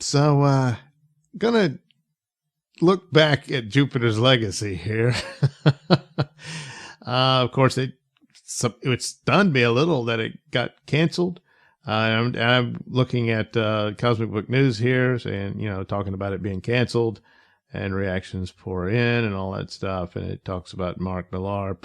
So, gonna look back at Jupiter's Legacy here. Of course, it stunned me a little that it got canceled. I'm looking at Cosmic Book News here, and talking about it being canceled, and reactions pour in and all that stuff. And it talks about Mark Millar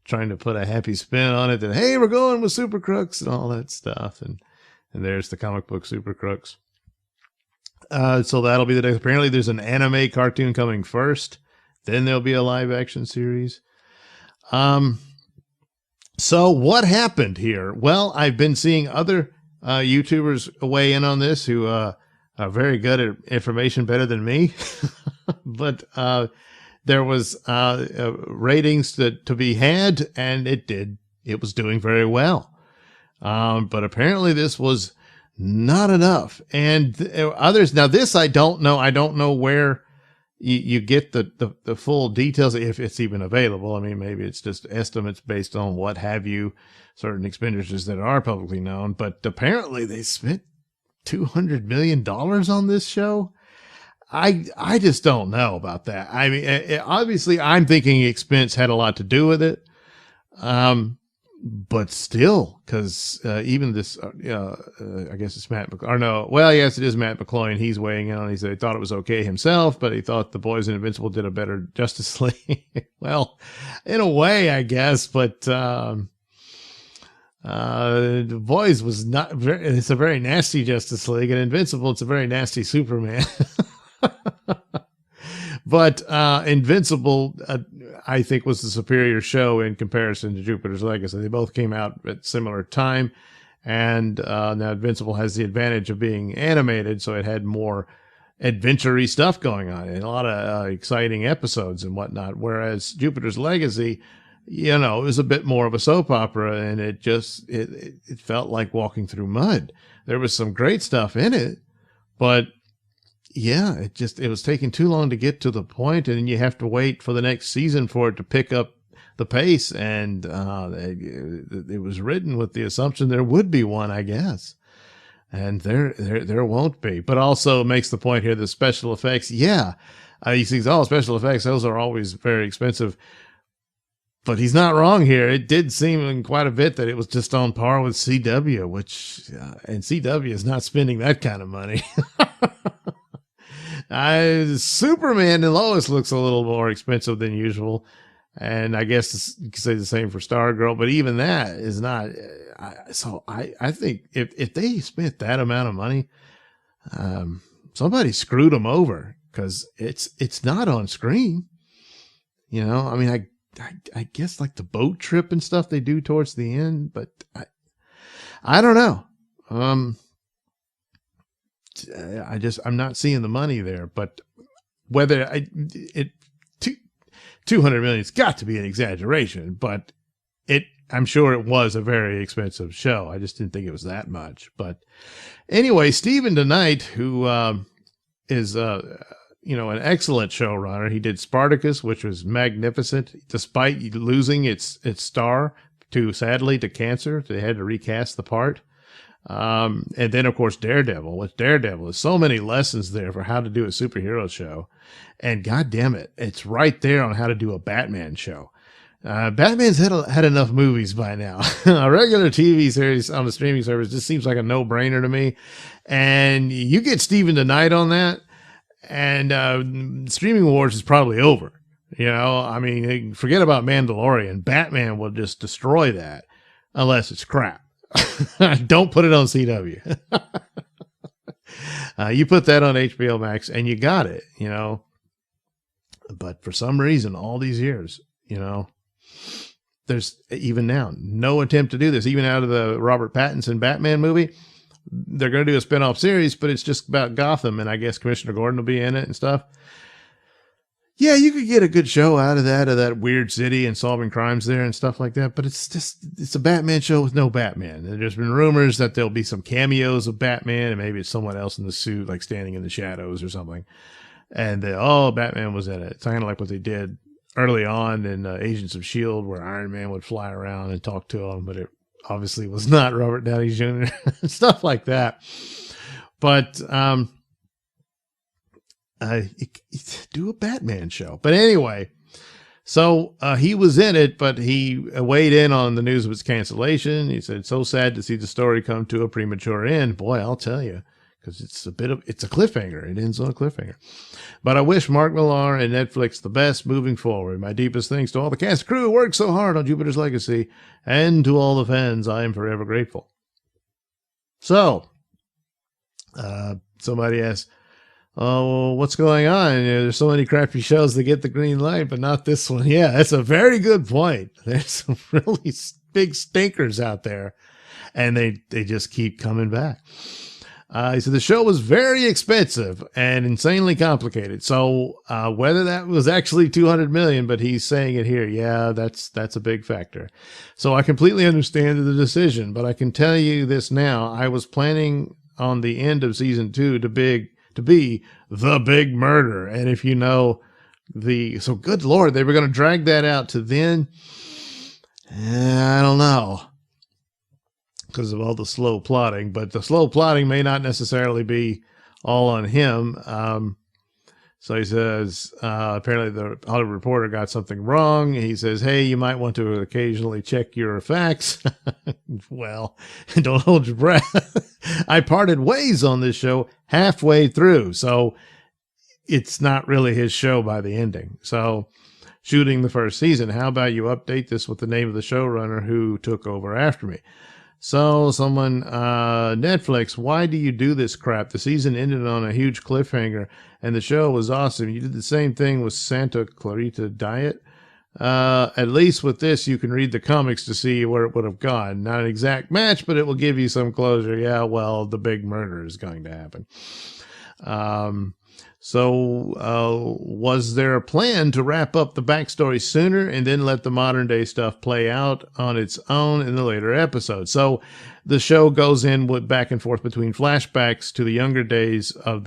trying to put a happy spin on it that, hey, we're going with Super Crooks and all that stuff. And there's the comic book Super Crooks. So that'll be the next. Apparently there's an anime cartoon coming first. Then there'll be a live action series. So what happened here? Well, I've been seeing other YouTubers weigh in on this who are very good at information, better than me. But there was ratings to be had, and it was doing very well. But apparently this was not enough. And others, now this I don't know. I don't know where you get the full details, if it's even available. I mean, maybe it's just estimates based on what have you, certain expenditures that are publicly known. But apparently they spent $200 million on this show. I just don't know about that. I mean, obviously I'm thinking expense had a lot to do with it. But still, because even this, I guess it's Matt, or no, well, yes, it is Matt McCloy, and he's weighing in on. He said he thought it was okay himself, but he thought The Boys and Invincible did a better Justice League. Well, in a way, I guess, but The Boys was not very. It's a very nasty Justice League, and Invincible, it's a very nasty Superman. But Invincible, I think, was the superior show in comparison to Jupiter's Legacy. They both came out at similar time, and now Invincible has the advantage of being animated, so it had more adventure-y stuff going on and a lot of exciting episodes and whatnot. Whereas Jupiter's Legacy, it was a bit more of a soap opera, and it felt like walking through mud. There was some great stuff in it, but yeah, it was taking too long to get to the point, and you have to wait for the next season for it to pick up the pace. And it was written with the assumption there would be one, I guess, and there won't be. But also makes the point here, the special effects. Yeah, he sees all special effects; those are always very expensive. But he's not wrong here. It did seem in quite a bit that it was just on par with CW, which and CW is not spending that kind of money. Superman and Lois looks a little more expensive than usual, and I guess you could say the same for Stargirl, but even that is not. I think if they spent that amount of money, somebody screwed them over, because it's not on screen. I mean, I guess like the boat trip and stuff they do towards the end, but I don't know. I'm not seeing the money there, but whether 200 million, it's got to be an exaggeration, but I'm sure it was a very expensive show. I just didn't think it was that much. But anyway, Steven DeKnight, who is an excellent showrunner. He did Spartacus, which was magnificent, despite losing its star sadly to cancer. They had to recast the part. And then of course Daredevil. With Daredevil, there's so many lessons there for how to do a superhero show, and god damn it, it's right there on how to do a Batman show. Batman's had enough movies by now. A regular TV series on the streaming service just seems like a no-brainer to me, and you get Steven DeKnight on that, and streaming wars is probably over. I mean, forget about Mandalorian. Batman will just destroy that, unless it's crap. Don't put it on CW. You put that on HBO Max and you got it, but for some reason, all these years, there's even now no attempt to do this. Even out of the Robert Pattinson Batman movie, they're going to do a spinoff series, but it's just about Gotham, and I guess Commissioner Gordon will be in it and stuff. Yeah, you could get a good show out of that weird city and solving crimes there and stuff like that. But it's a Batman show with no Batman. And there's been rumors that there'll be some cameos of Batman, and maybe it's someone else in the suit, like standing in the shadows or something. And Batman was in it. It's kind of like what they did early on in Agents of S.H.I.E.L.D., where Iron Man would fly around and talk to him, but it obviously was not Robert Downey Jr. Stuff like that. But do a Batman show. But anyway, so he was in it, but he weighed in on the news of its cancellation. He said, so sad to see the story come to a premature end. Boy, I'll tell you, because it's a cliffhanger. It ends on a cliffhanger. But I wish Mark Millar and Netflix the best moving forward. My deepest thanks to all the cast and crew who worked so hard on Jupiter's Legacy, and to all the fans. I am forever grateful. So, somebody asked, oh, what's going on? There's so many crappy shows that get the green light, but not this one. Yeah, that's a very good point. There's some really big stinkers out there, and they just keep coming back. He said the show was very expensive and insanely complicated. So whether that was actually $200 million, but he's saying it here, yeah, that's a big factor. So I completely understand the decision, but I can tell you this now: I was planning on the end of season 2 to be the big murder. And if you know so good Lord, they were going to drag that out to then. I don't know, because of all the slow plotting, but the slow plotting may not necessarily be all on him. So he says, apparently the Hollywood Reporter got something wrong. He says, hey, you might want to occasionally check your facts. Well, don't hold your breath. I parted ways on this show halfway through, so it's not really his show by the ending. So shooting the first season, how about you update this with the name of the showrunner who took over after me? So someone, Netflix, why do you do this crap? The season ended on a huge cliffhanger and the show was awesome. You did the same thing with Santa Clarita Diet. At least with this, you can read the comics to see where it would have gone. Not an exact match, but it will give you some closure. Yeah, well, the big murder is going to happen. So was there a plan to wrap up the backstory sooner and then let the modern day stuff play out on its own in the later episodes? So the show goes in with back and forth between flashbacks to the younger days of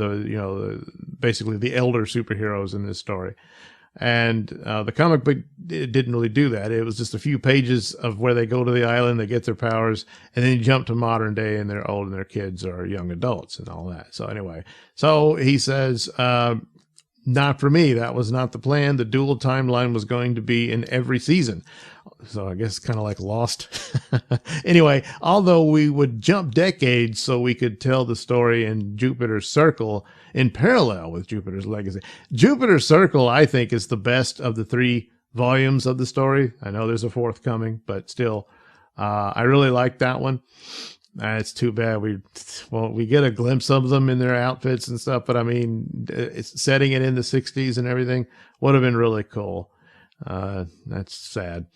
basically the elder superheroes in this story. And the comic book didn't really do that. It was just a few pages of where they go to the island, they get their powers, and then you jump to modern day and they're old and their kids are young adults and all that. So anyway, so he says, not for me. That was not the plan. The dual timeline was going to be in every season. So I guess kind of like Lost. Anyway, although we would jump decades so we could tell the story in Jupiter's Circle in parallel with Jupiter's Legacy. Jupiter's Circle, I think, is the best of the 3 volumes of the story. I know there's a 4th coming, but still, I really like that one. It's too bad we get a glimpse of them in their outfits and stuff, but I mean, it's setting it in the 60s and everything would have been really cool. That's sad.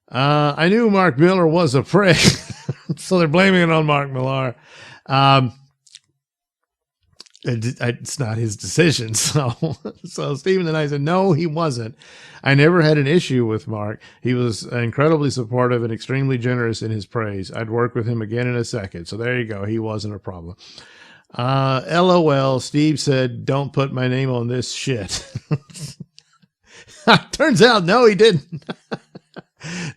I knew Mark Millar was a prick, so they're blaming it on Mark Millar. It's not his decision. So Stephen and I said, no, he wasn't. I never had an issue with Mark. He was incredibly supportive and extremely generous in his praise. I'd work with him again in a second. So there you go. He wasn't a problem. LOL. Steve said, don't put my name on this shit. Turns out, no, he didn't.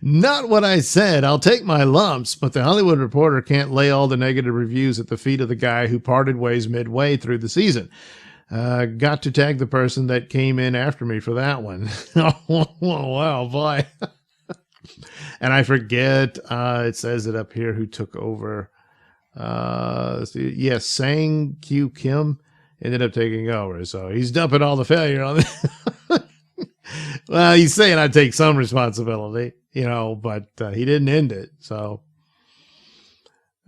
Not what I said. I'll take my lumps, but the Hollywood Reporter can't lay all the negative reviews at the feet of the guy who parted ways midway through the season. Got to tag the person that came in after me for that one. Oh, wow, boy. And I forget, it says it up here who took over. Yes, Sang Q Kim ended up taking over. So he's dumping all the failure on it. Well, he's saying I take some responsibility, but he didn't end it. So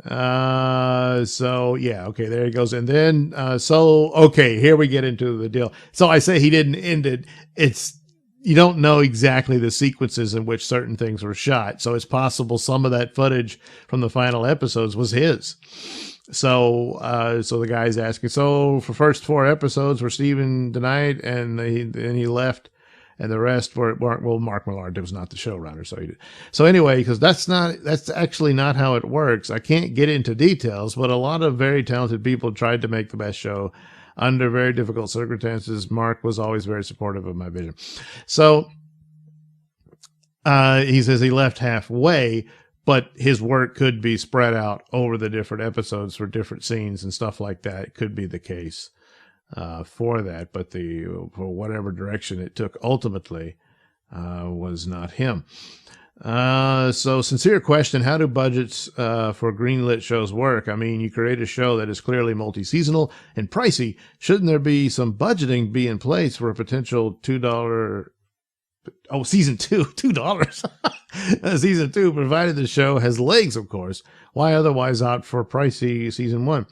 yeah, okay, there he goes. And then, okay, here we get into the deal. So I say he didn't end it. You don't know exactly the sequences in which certain things were shot. So it's possible some of that footage from the final episodes was his. So the guy's asking, so for first 4 episodes were Stephen denied and he left. And the rest were, Mark Millar was not the showrunner. So anyway, because that's actually not how it works. I can't get into details, but a lot of very talented people tried to make the best show under very difficult circumstances. Mark was always very supportive of my vision. So, he says he left halfway, but his work could be spread out over the different episodes for different scenes and stuff like that. It could be the case. for that, but for whatever direction it took ultimately was not him. So sincere question, how do budgets for greenlit shows work? I mean, you create a show that is clearly multi-seasonal and pricey. Shouldn't there be some budgeting be in place for a potential $2? Oh, season two, $2. Season 2, provided the show has legs, of course. Why otherwise opt for pricey season 1?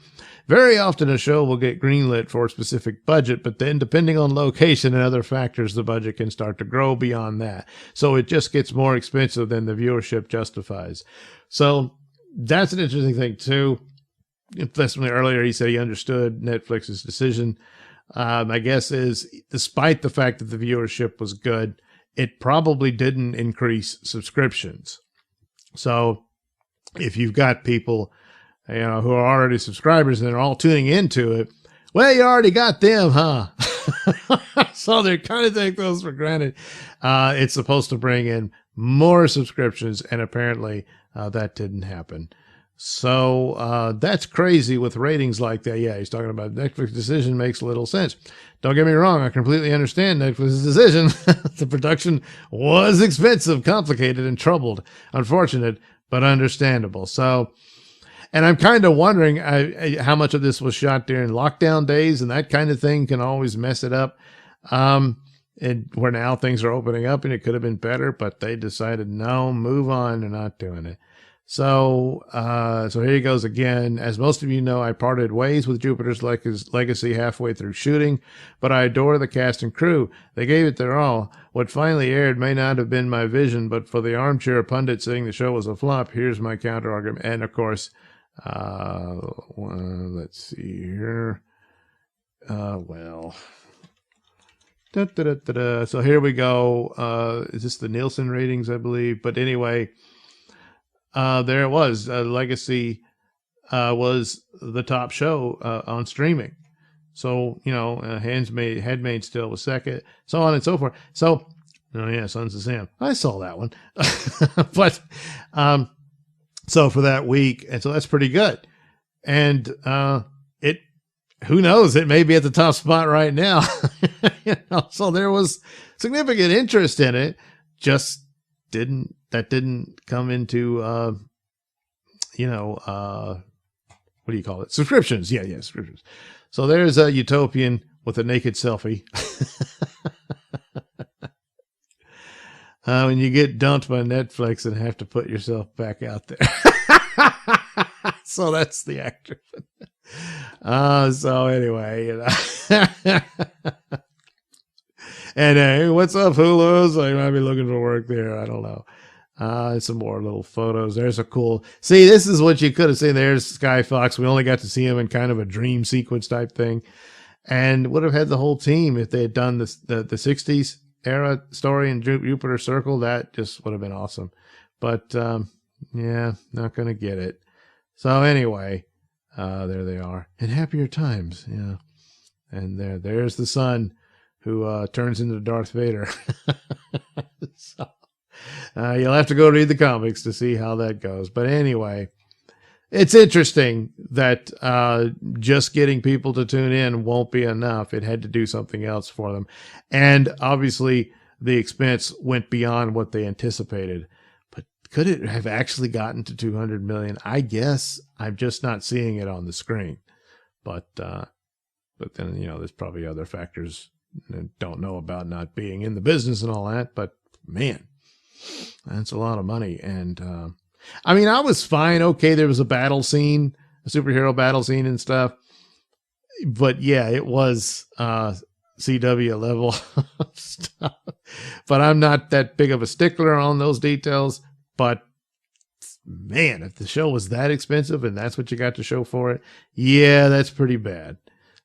Very often a show will get greenlit for a specific budget, but then depending on location and other factors, the budget can start to grow beyond that. So it just gets more expensive than the viewership justifies. So that's an interesting thing too. Earlier he said he understood Netflix's decision. My guess is, despite the fact that the viewership was good, it probably didn't increase subscriptions. So if you've got people, who are already subscribers and they're all tuning into it, well, you already got them, huh? So they kind of take those for granted. It's supposed to bring in more subscriptions, and apparently that didn't happen. So that's crazy with ratings like that. Yeah, he's talking about Netflix's decision makes little sense. Don't get me wrong. I completely understand Netflix's decision. The production was expensive, complicated, and troubled. Unfortunate, but understandable. So, and I'm kind of wondering how much of this was shot during lockdown days, and that kind of thing can always mess it up. And where now things are opening up and it could have been better, but they decided, no, move on. They're not doing it. So here he goes again. As most of you know, I parted ways with Jupiter's Legacy halfway through shooting, but I adore the cast and crew. They gave it their all. What finally aired may not have been my vision, but for the armchair pundit saying the show was a flop, here's my counter argument. And of course, let's see here. So here we go. Is this the Nielsen ratings, I believe? But anyway, there it was. Legacy was the top show on streaming. So, Handmaid still was second, so on and so forth. So, Sons of Sam. I saw that one. But, so for that week, and so that's pretty good. And who knows, it may be at the top spot right now. So there was significant interest in it, just didn't come into, what do you call it? Subscriptions. Yeah, subscriptions. So there's a Utopian with a naked selfie. When you get dumped by Netflix and have to put yourself back out there. So that's the actor. So anyway, and hey, what's up, Hulu's? I might be looking for work there. I don't know. Some more little photos. There's a cool. See, this is what you could have seen. There's Sky Fox. We only got to see him in kind of a dream sequence type thing, and would have had the whole team if they had done the 60s era story in Jupiter Circle. That just would have been awesome. But not gonna get it. So anyway, there they are in happier times. Yeah, and there's the son who turns into Darth Vader. So you'll have to go read the comics to see how that goes. But anyway, it's interesting that just getting people to tune in won't be enough. It had to do something else for them. And obviously the expense went beyond what they anticipated. But could it have actually gotten to 200 million? I guess I'm just not seeing it on the screen. But then, there's probably other factors I don't know about, not being in the business and all that. But man, that's a lot of money. And I was fine. Okay, there was a battle scene, a superhero battle scene and stuff. But yeah, it was CW level stuff. But I'm not that big of a stickler on those details. But man, if the show was that expensive and that's what you got to show for it, yeah, that's pretty bad.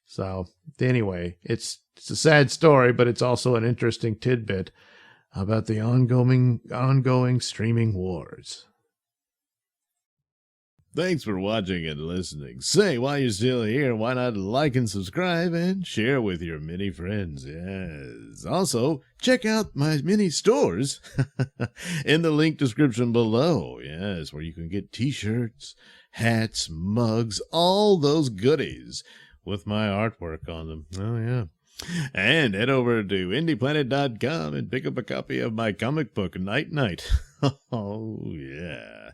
So anyway, it's a sad story, but it's also an interesting tidbit about the ongoing streaming wars. Thanks for watching and listening. Say, while you're still here, why not like and subscribe and share with your many friends? Yes. Also, check out my mini stores in the link description below. Yes, where you can get t-shirts, hats, mugs, all those goodies. with my artwork on them. Oh, yeah. And head over to IndiePlanet.com and pick up a copy of my comic book, Night Night. Oh, yeah.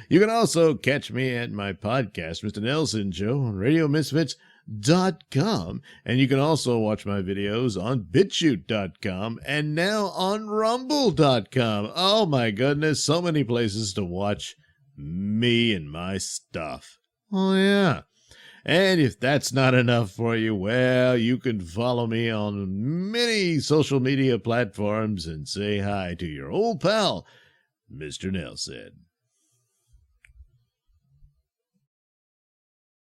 You can also catch me at my podcast, Mr. Nelson Show, on RadioMisfits.com. And you can also watch my videos on BitChute.com and now on Rumble.com. Oh, my goodness. So many places to watch me and my stuff. Oh, yeah. And if that's not enough for you, well, you can follow me on many social media platforms and say hi to your old pal, Mr. Nelson.